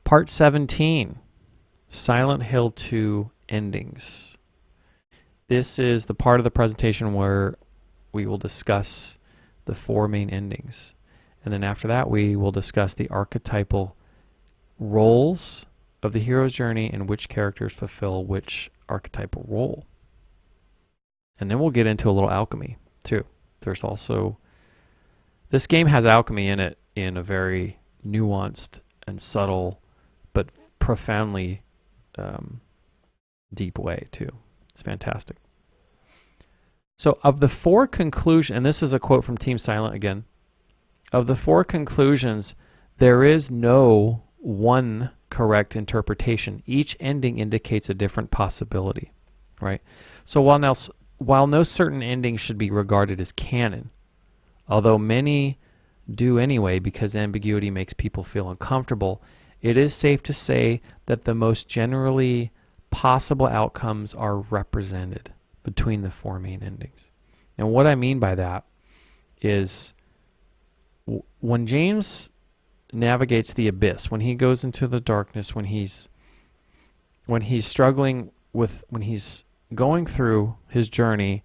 Part 17, Silent Hill 2 endings. This is the part of the presentation where we will discuss the 4 main endings. And then after that, we will discuss the archetypal roles of the hero's journey and which characters fulfill which archetypal role. And then we'll get into a little alchemy, too. There's also... This game has alchemy in it in a very nuanced and subtle but profoundly deep way, too. It's fantastic. So of the 4 conclusions, and this is a quote from Team Silent again, of the 4 conclusions, there is no one correct interpretation. Each ending indicates a different possibility, right? So while no certain ending should be regarded as canon, although many do anyway because ambiguity makes people feel uncomfortable, it is safe to say that the most generally possible outcomes are represented between the 4 main endings. And what I mean by that is when James navigates the abyss, when he goes into the darkness, when he's struggling with, when he's going through his journey,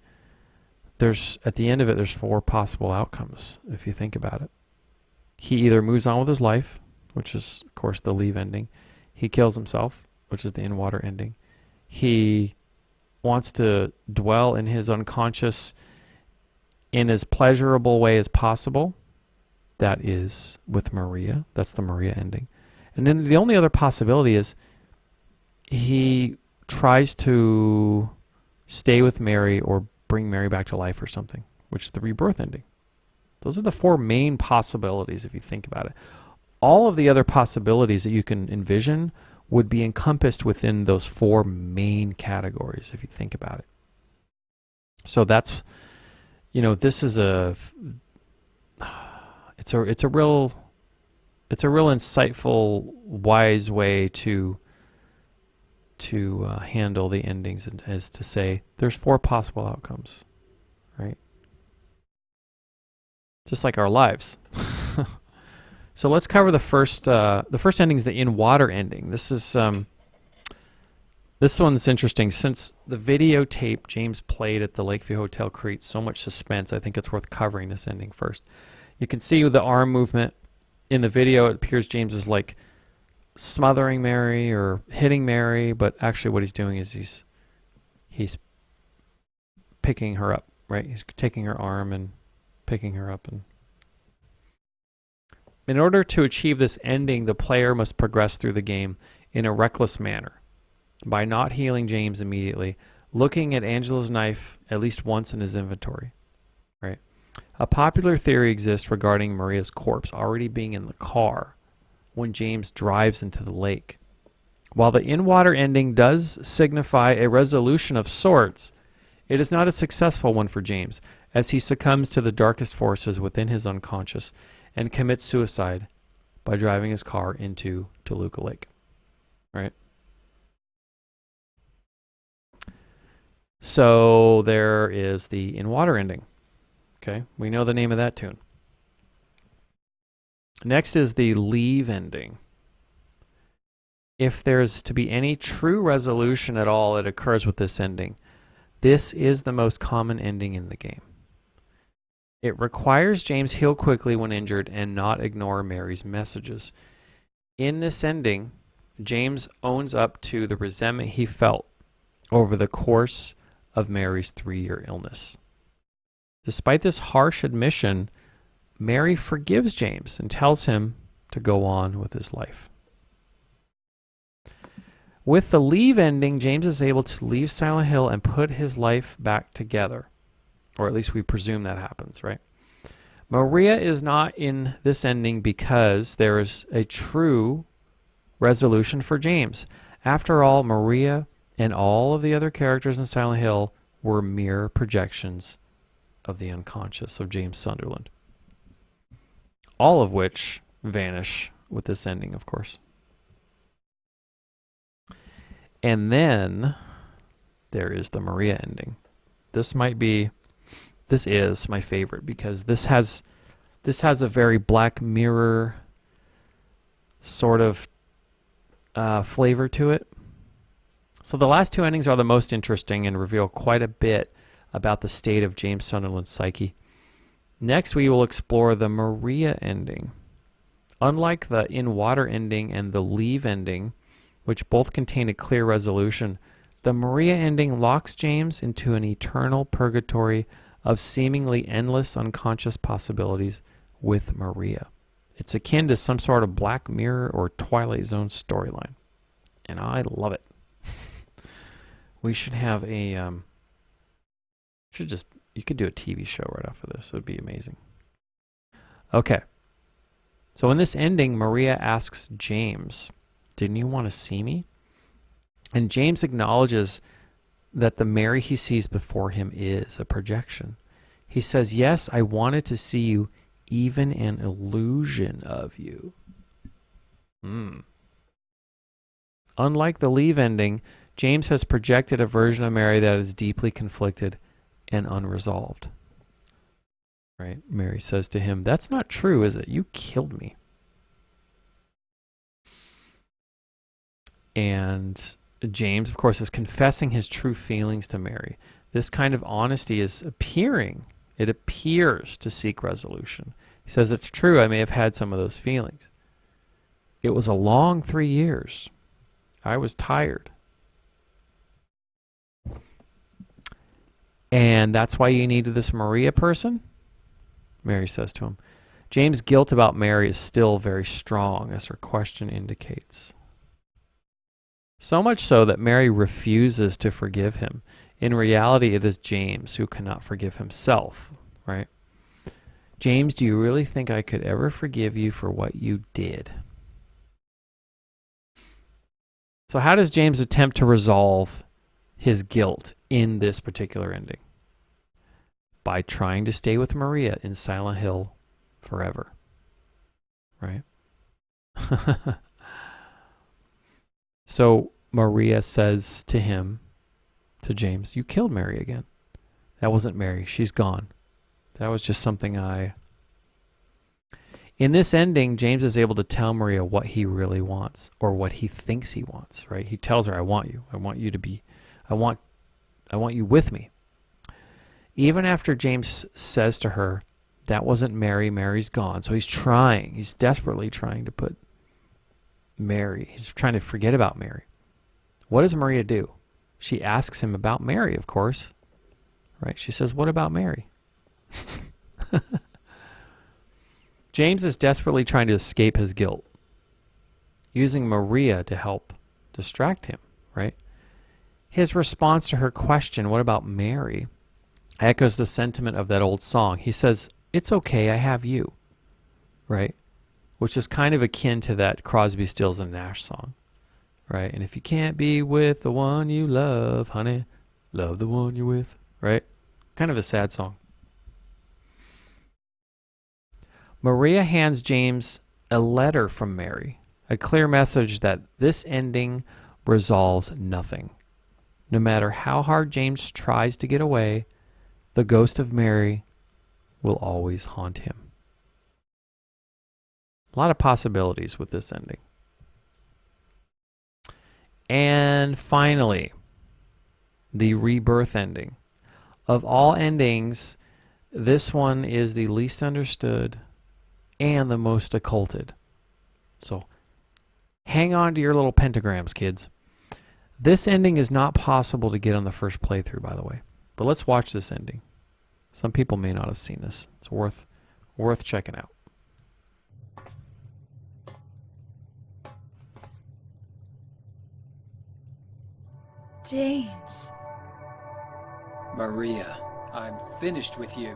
there's, at the end of it, there's 4 possible outcomes, if you think about it. He either moves on with his life, which is, of course, the leave ending. He kills himself, which is the in-water ending. He wants to dwell in his unconscious in as pleasurable way as possible. That is with Maria. That's the Maria ending. And then the only other possibility is he tries to stay with Mary or bring Mary back to life or something, which is the rebirth ending. Those are the 4 main possibilities if you think about it. All of the other possibilities that you can envision would be encompassed within those 4 main categories if you think about it. So that's, this is it's a real insightful, wise way to handle the endings, is to say there's 4 possible outcomes, right? Just like our lives. So let's cover the first ending is the in-water ending. This one's interesting. Since the videotape James played at the Lakeview Hotel creates so much suspense, I think it's worth covering this ending first. You can see with the arm movement in the video, it appears James is like smothering Mary or hitting Mary, but actually what he's doing is he's picking her up, right? He's taking her arm and picking her up. And in order to achieve this ending, the player must progress through the game in a reckless manner by not healing James immediately, looking at Angela's knife at least once in his inventory, right? A popular theory exists regarding Maria's corpse already being in the car when James drives into the lake. While the in-water ending does signify a resolution of sorts, it is not a successful one for James, as he succumbs to the darkest forces within his unconscious and commits suicide by driving his car into Toluca Lake. Right? So there is the in-water ending. Okay, we know the name of that tune. Next is the leave ending. If there's to be any true resolution at all that occurs with this ending, this is the most common ending in the game. It requires James heal quickly when injured and not ignore Mary's messages. In this ending, James owns up to the resentment he felt over the course of Mary's 3-year illness. Despite this harsh admission, Mary forgives James and tells him to go on with his life. With the leave ending, James is able to leave Silent Hill and put his life back together. Or at least we presume that happens, right? Maria is not in this ending because there is a true resolution for James. After all, Maria and all of the other characters in Silent Hill were mere projections of the unconscious of James Sunderland. All of which vanish with this ending, of course. And then there is the Maria ending. This is my favorite because this has a very Black Mirror sort of flavor to it. So the last two endings are the most interesting and reveal quite a bit about the state of James Sunderland's psyche. Next, we will explore the Maria ending. Unlike the In Water ending and the Leave ending, which both contain a clear resolution, the Maria ending locks James into an eternal purgatory of seemingly endless unconscious possibilities with Maria. It's akin to some sort of Black Mirror or Twilight Zone storyline. And I love it. We should have a... you could do a TV show right off of this. It would be amazing. Okay. So in this ending, Maria asks James, "Didn't you want to see me?" And James acknowledges that the Mary he sees before him is a projection. He says, "Yes, I wanted to see you, even an illusion of you." Unlike the Leave ending, James has projected a version of Mary that is deeply conflicted and unresolved. Right? Mary says to him, "That's not true, is it? You killed me." And James, of course, is confessing his true feelings to Mary. This kind of honesty is appearing. It appears to seek resolution. He says, "It's true, I may have had some of those feelings. It was a long 3 years. I was tired. And that's why you needed this Maria person?" Mary says to him. James' guilt about Mary is still very strong, as her question indicates. So much so that Mary refuses to forgive him. In reality, it is James who cannot forgive himself, right? "James, do you really think I could ever forgive you for what you did?" So how does James attempt to resolve his guilt in this particular ending? By trying to stay with Maria in Silent Hill forever, right? So Maria says to him, to James, "You killed Mary again. That wasn't Mary. She's gone. That was just something I..." In this ending, James is able to tell Maria what he really wants, or what he thinks he wants, right? He tells her, "I want you. I want you to be, I want you with me." Even after James says to her, "That wasn't Mary. Mary's gone." So he's desperately trying to put Mary, he's trying to forget about Mary. What does Maria do? She asks him about Mary, of course, right? She says, "What about Mary?" James is desperately trying to escape his guilt, using Maria to help distract him, right? His response to her question, "What about Mary?" echoes the sentiment of that old song. He says, "It's okay, I have you," right? Which is kind of akin to that Crosby, Stills, and Nash song, right? "And if you can't be with the one you love, honey, love the one you're with," right? Kind of a sad song. Maria hands James a letter from Mary, a clear message that this ending resolves nothing. No matter how hard James tries to get away, the ghost of Mary will always haunt him. A lot of possibilities with this ending. And finally, the rebirth ending. Of all endings, this one is the least understood and the most occulted. So hang on to your little pentagrams, kids. This ending is not possible to get on the first playthrough, by the way. But let's watch this ending. Some people may not have seen this. It's worth checking out. James. Maria, I'm finished with you.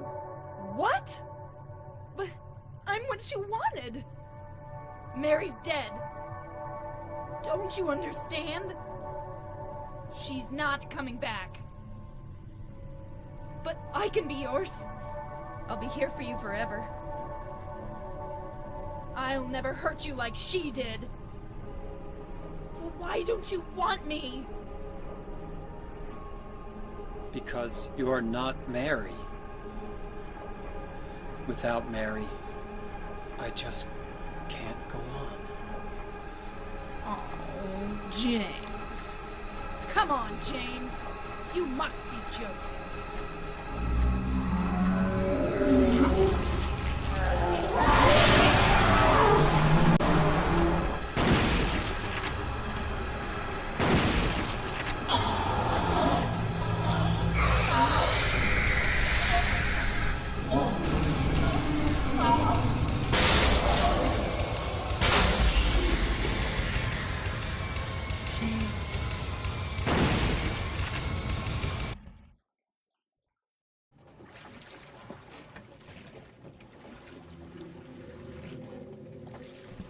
What? But I'm what she wanted. Mary's dead. Don't you understand? She's not coming back. But I can be yours. I'll be here for you forever. I'll never hurt you like she did. So why don't you want me? Because you're not Mary. Without Mary, I just can't go on. Oh. James. Come on, James. You must be joking.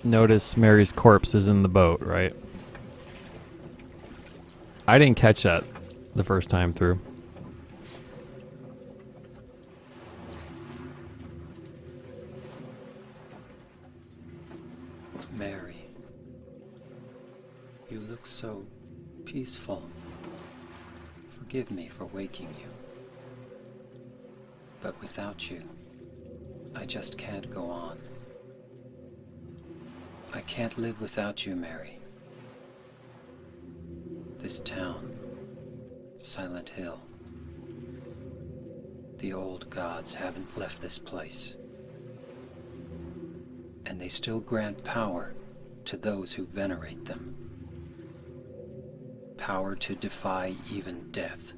Notice Mary's corpse is in the boat, right? I didn't catch that the first time through. Mary, you look so peaceful. Forgive me for waking you. But without you, I just can't go on. I can't live without you, Mary. This town, Silent Hill. The old gods haven't left this place. And they still grant power to those who venerate them. Power to defy even death.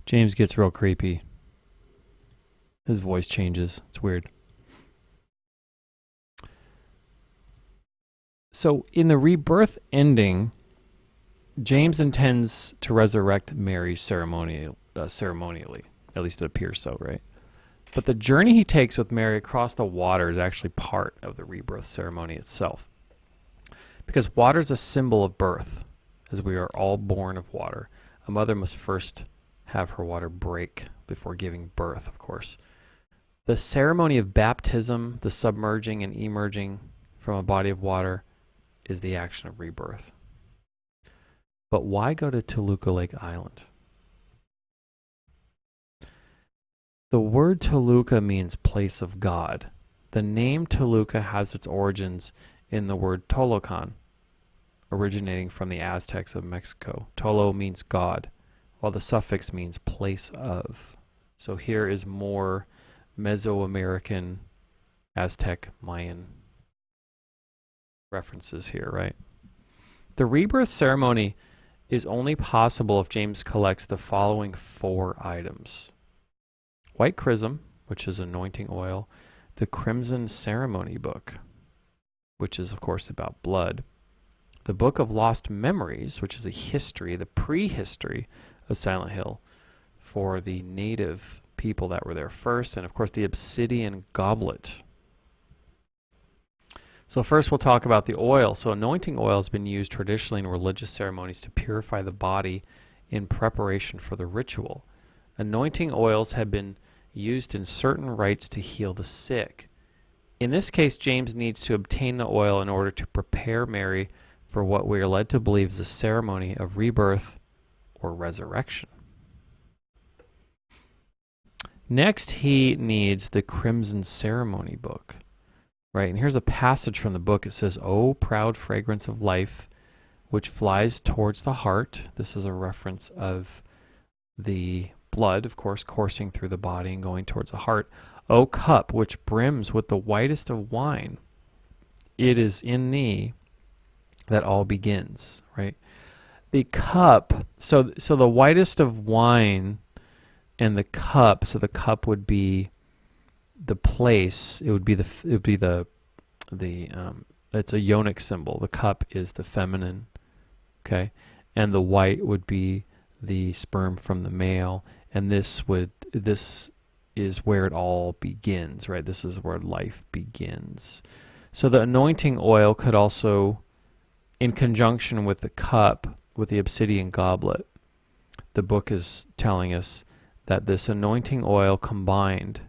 James gets real creepy. His voice changes. It's weird. So in the rebirth ending, James intends to resurrect Mary ceremonially. At least it appears so, right? But the journey he takes with Mary across the water is actually part of the rebirth ceremony itself. Because water is a symbol of birth, as we are all born of water. A mother must first have her water break before giving birth, of course. The ceremony of baptism, the submerging and emerging from a body of water, is the action of rebirth. But why go to Toluca Lake Island? The word Toluca means place of God. The name Toluca has its origins in the word Tolocan, originating from the Aztecs of Mexico. Tolo means God, while the suffix means place of. So here is more Mesoamerican, Aztec, Mayan references here, right? The rebirth ceremony is only possible if James collects the following 4 items. White chrism, which is anointing oil, the crimson ceremony book, which is of course about blood, the book of lost memories, which is a history, the prehistory of Silent Hill for the native people that were there first, and of course the obsidian goblet. So first we'll talk about the oil. So anointing oil has been used traditionally in religious ceremonies to purify the body in preparation for the ritual. Anointing oils have been used in certain rites to heal the sick. In this case, James needs to obtain the oil in order to prepare Mary for what we are led to believe is a ceremony of rebirth or resurrection. Next, he needs the crimson ceremony book, right? And here's a passage from the book. It says, "O proud fragrance of life, which flies towards the heart." This is a reference of the blood, of course, coursing through the body and going towards the heart. "O cup, which brims with the whitest of wine, it is in thee that all begins," right? The cup, so the whitest of wine and the cup, so the cup would be the place, it's a yonic symbol. The cup is the feminine, okay? And the white would be the sperm from the male, and this is where it all begins, right? This is where life begins. So the anointing oil could also, in conjunction with the cup, with the obsidian goblet, the book is telling us that this anointing oil combined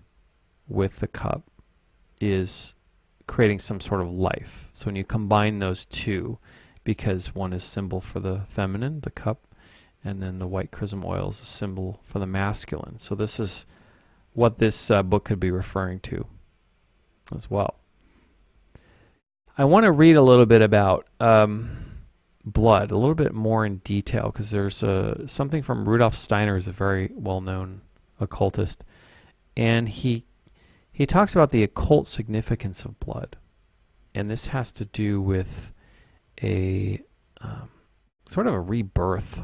with the cup is creating some sort of life. So when you combine those two, because one is symbol for the feminine, the cup, and then the white chrism oil is a symbol for the masculine. So this is what this book could be referring to as well. I want to read a little bit about blood, a little bit more in detail, because there's something from Rudolf Steiner, who's a very well-known occultist, and he talks about the occult significance of blood, and this has to do with a sort of a rebirth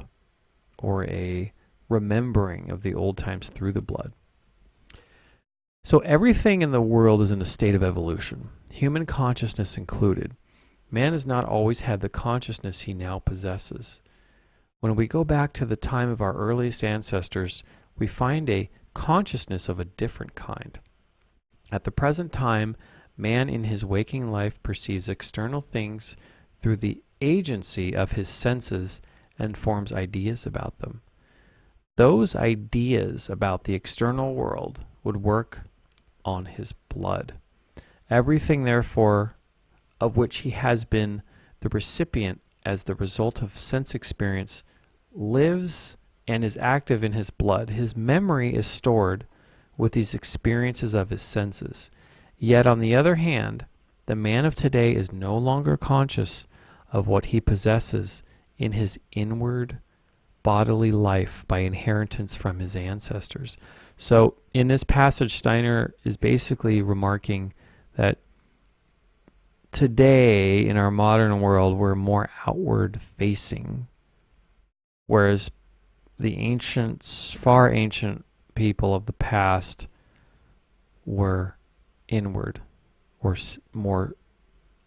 or a remembering of the old times through the blood. So everything in the world is in a state of evolution, human consciousness included. Man has not always had the consciousness he now possesses. When we go back to the time of our earliest ancestors, we find a consciousness of a different kind. At the present time, man in his waking life perceives external things through the agency of his senses and forms ideas about them. Those ideas about the external world would work on his blood. Everything, therefore, of which he has been the recipient as the result of sense experience lives and is active in his blood. His memory is stored with these experiences of his senses. Yet, on the other hand, the man of today is no longer conscious of what he possesses in his inward bodily life by inheritance from his ancestors. So in this passage, Steiner is basically remarking that today in our modern world, we're more outward facing, whereas the ancients, far ancient people of the past were inward, or more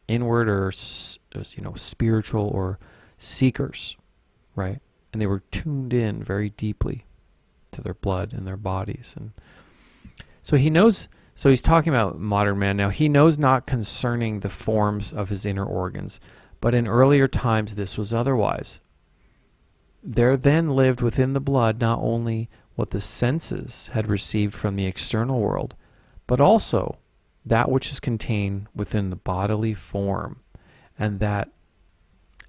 inward, or spiritual, or seekers, right? And they were tuned in very deeply to their blood and their bodies. And so he knows, so he's talking about modern man now. He knows not concerning the forms of his inner organs, but in earlier times this was otherwise. There then lived within the blood not only what the senses had received from the external world, but also that which is contained within the bodily form, and that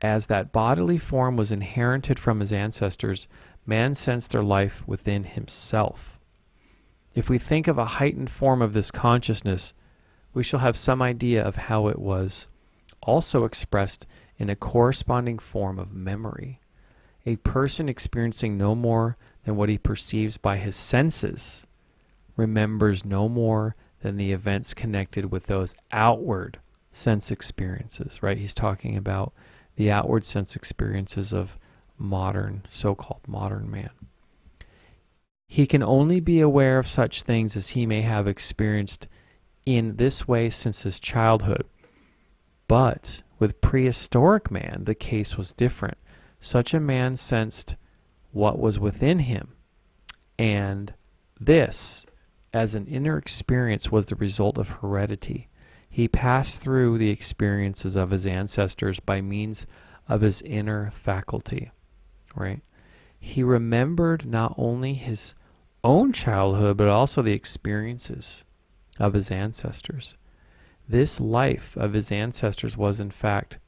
as that bodily form was inherited from his ancestors, man sensed their life within himself. If we think of a heightened form of this consciousness, we shall have some idea of how it was also expressed in a corresponding form of memory. A person experiencing no more than what he perceives by his senses remembers no more than the events connected with those outward sense experiences, right? He's talking about the outward sense experiences of modern, so-called modern man. He can only be aware of such things as he may have experienced in this way since his childhood. But with prehistoric man, the case was different. Such a man sensed what was within him, and this, as an inner experience, was the result of heredity. He passed through the experiences of his ancestors by means of his inner faculty, right? He remembered not only his own childhood, but also the experiences of his ancestors. This life of his ancestors was, in fact,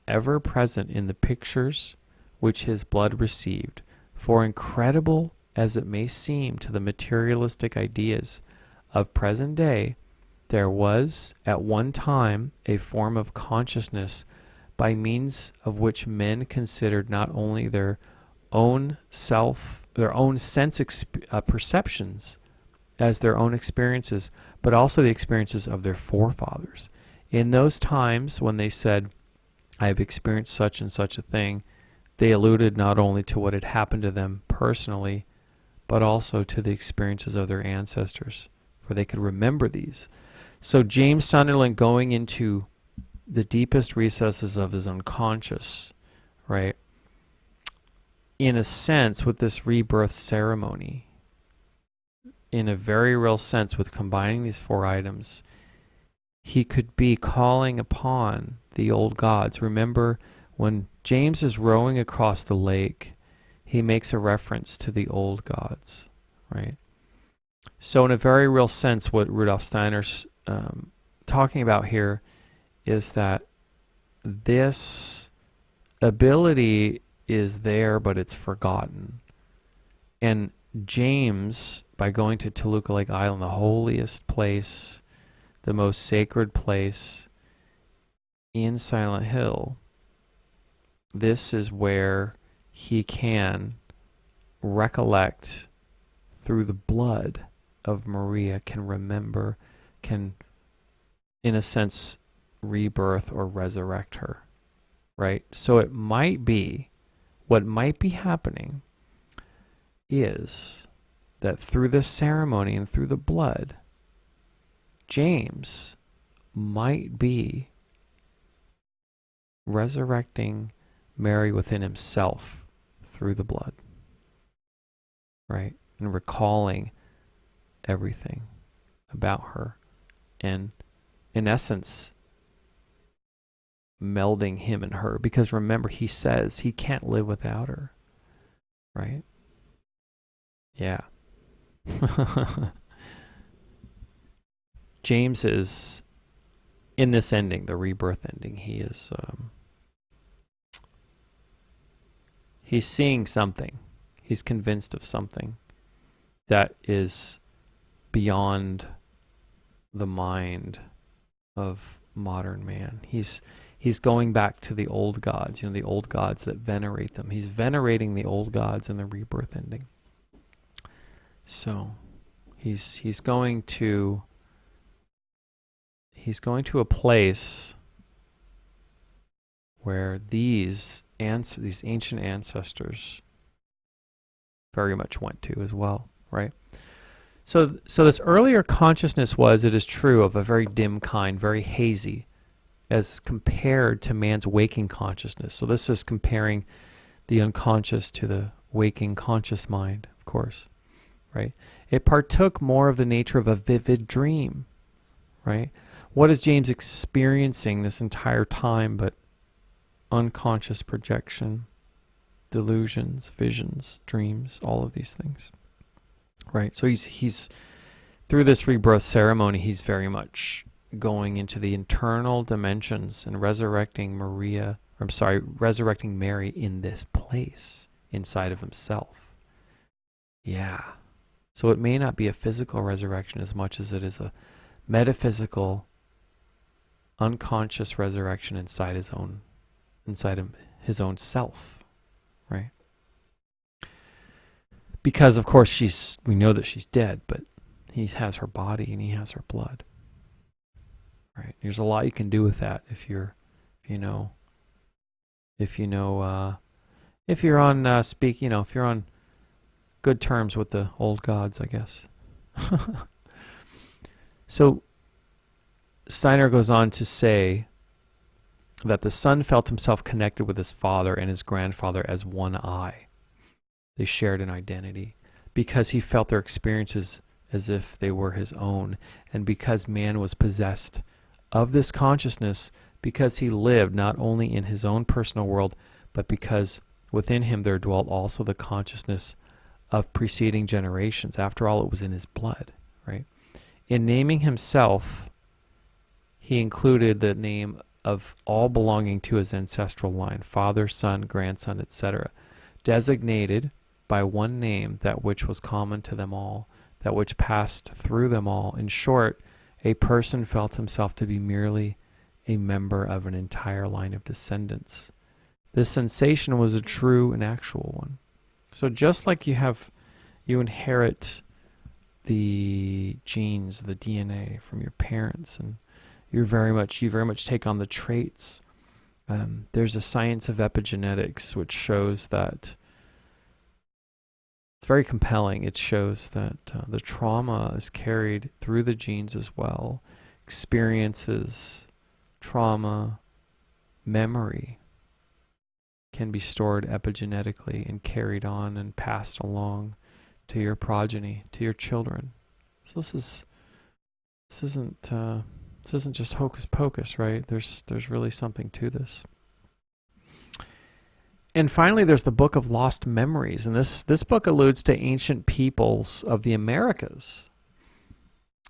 ever present in the pictures which his blood received. For incredible as it may seem to the materialistic ideas of present day, there was at one time a form of consciousness by means of which men considered not only their own sense perceptions as their own experiences, but also the experiences of their forefathers. In those times when they said, I have experienced such and such a thing, they alluded not only to what had happened to them personally, but also to the experiences of their ancestors, for they could remember these. So James Sunderland, going into the deepest recesses of his unconscious, right, in a sense, with this rebirth ceremony, in a very real sense, with combining these four items, he could be calling upon the old gods. Remember, when James is rowing across the lake, he makes a reference to the old gods, right? So in a very real sense, what Rudolf Steiner's talking about here is that this ability is there, but it's forgotten. And James, by going to Toluca Lake Island, the holiest place, the most sacred place in Silent Hill, this is where he can recollect through the blood of Maria, can remember, can, in a sense, rebirth or resurrect her, right? So it might be, what might be happening is that through this ceremony and through the blood, James might be resurrecting Mary within himself through the blood, right? And recalling everything about her, and in essence melding him and her, because remember, he says he can't live without her, right? Yeah. James is, in this ending, the rebirth ending, he's seeing something. He's convinced of something that is beyond the mind of modern man. He's going back to the old gods, the old gods that venerate them. He's venerating the old gods in the rebirth ending. So he's going to a place where these ancient ancestors very much went to as well, right? So this earlier consciousness was, it is true, of a very dim kind, very hazy, as compared to man's waking consciousness. So this is comparing the unconscious to the waking conscious mind, of course, right? It partook more of the nature of a vivid dream, right? What is James experiencing this entire time but unconscious projection, delusions, visions, dreams, all of these things, right? So he's through this rebirth ceremony, he's very much going into the internal dimensions and resurrecting Mary in this place inside of himself. Yeah. So it may not be a physical resurrection as much as it is a metaphysical, unconscious resurrection inside his own self, right? Because of course we know that she's dead, but he has her body and he has her blood, right? There's a lot you can do with that if you're on good terms with the old gods, I guess. So Steiner goes on to say that the son felt himself connected with his father and his grandfather as one I. They shared an identity because he felt their experiences as if they were his own, and because man was possessed of this consciousness, because he lived not only in his own personal world, but because within him there dwelt also the consciousness of preceding generations. After all, it was in his blood, right? In naming himself, he included the name of all belonging to his ancestral line, father, son, grandson, etc., designated by one name that which was common to them all, that which passed through them all. In short, a person felt himself to be merely a member of an entire line of descendants. This sensation was a true and actual one. So just like you inherit the genes, the DNA from your parents, and you very much take on the traits. There's a science of epigenetics which shows that it's very compelling. It shows that the trauma is carried through the genes as well. Experiences, trauma, memory can be stored epigenetically and carried on and passed along to your progeny, to your children. So this isn't just hocus pocus, right? There's really something to this. And finally, there's the Book of Lost Memories, and this book alludes to ancient peoples of the Americas,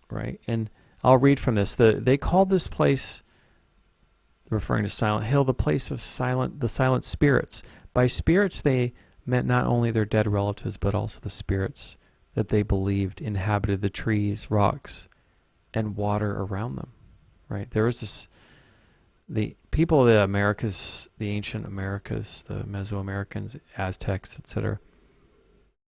right? And I'll read from this. They called this place, referring to Silent Hill, the place of the silent spirits. By spirits, they meant not only their dead relatives, but also the spirits that they believed inhabited the trees, rocks, and water around them. Right? There was this, the people of the Americas, the ancient Americas, the Mesoamericans, Aztecs, etc.,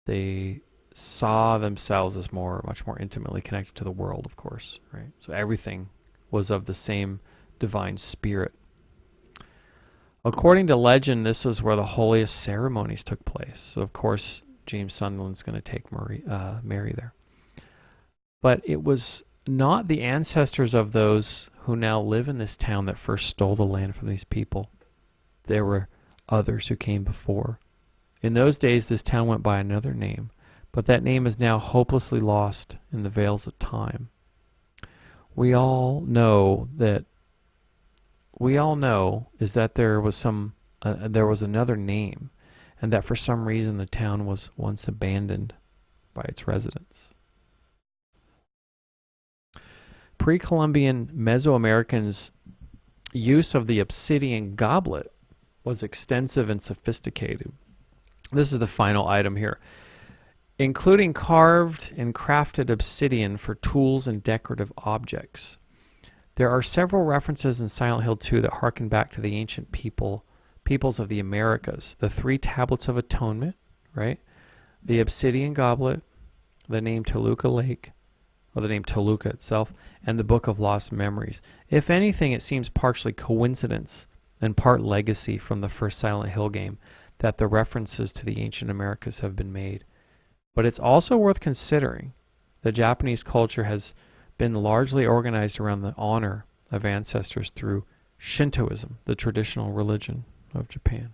they saw themselves as much more intimately connected to the world, of course, right? So everything was of the same divine spirit. According to legend, this is where the holiest ceremonies took place. So, of course, James Sunderland's going to take Mary there. But it was not the ancestors of those who now live in this town that first stole the land from these people. There were others who came before. In those days, this town went by another name, but that name is now hopelessly lost in the veils of time. We all know is that there was another name, and that for some reason the town was once abandoned by its residents. Pre-Columbian Mesoamericans' use of the obsidian goblet was extensive and sophisticated. This is the final item here. Including carved and crafted obsidian for tools and decorative objects. There are several references in Silent Hill 2 that harken back to the ancient peoples of the Americas. The 3 tablets of atonement, right? The obsidian goblet, the name Toluca Lake, or the name Toluca itself, and the Book of Lost Memories. If anything, it seems partially coincidence and part legacy from the first Silent Hill game that the references to the ancient Americas have been made. But it's also worth considering that Japanese culture has been largely organized around the honor of ancestors through Shintoism, the traditional religion of Japan.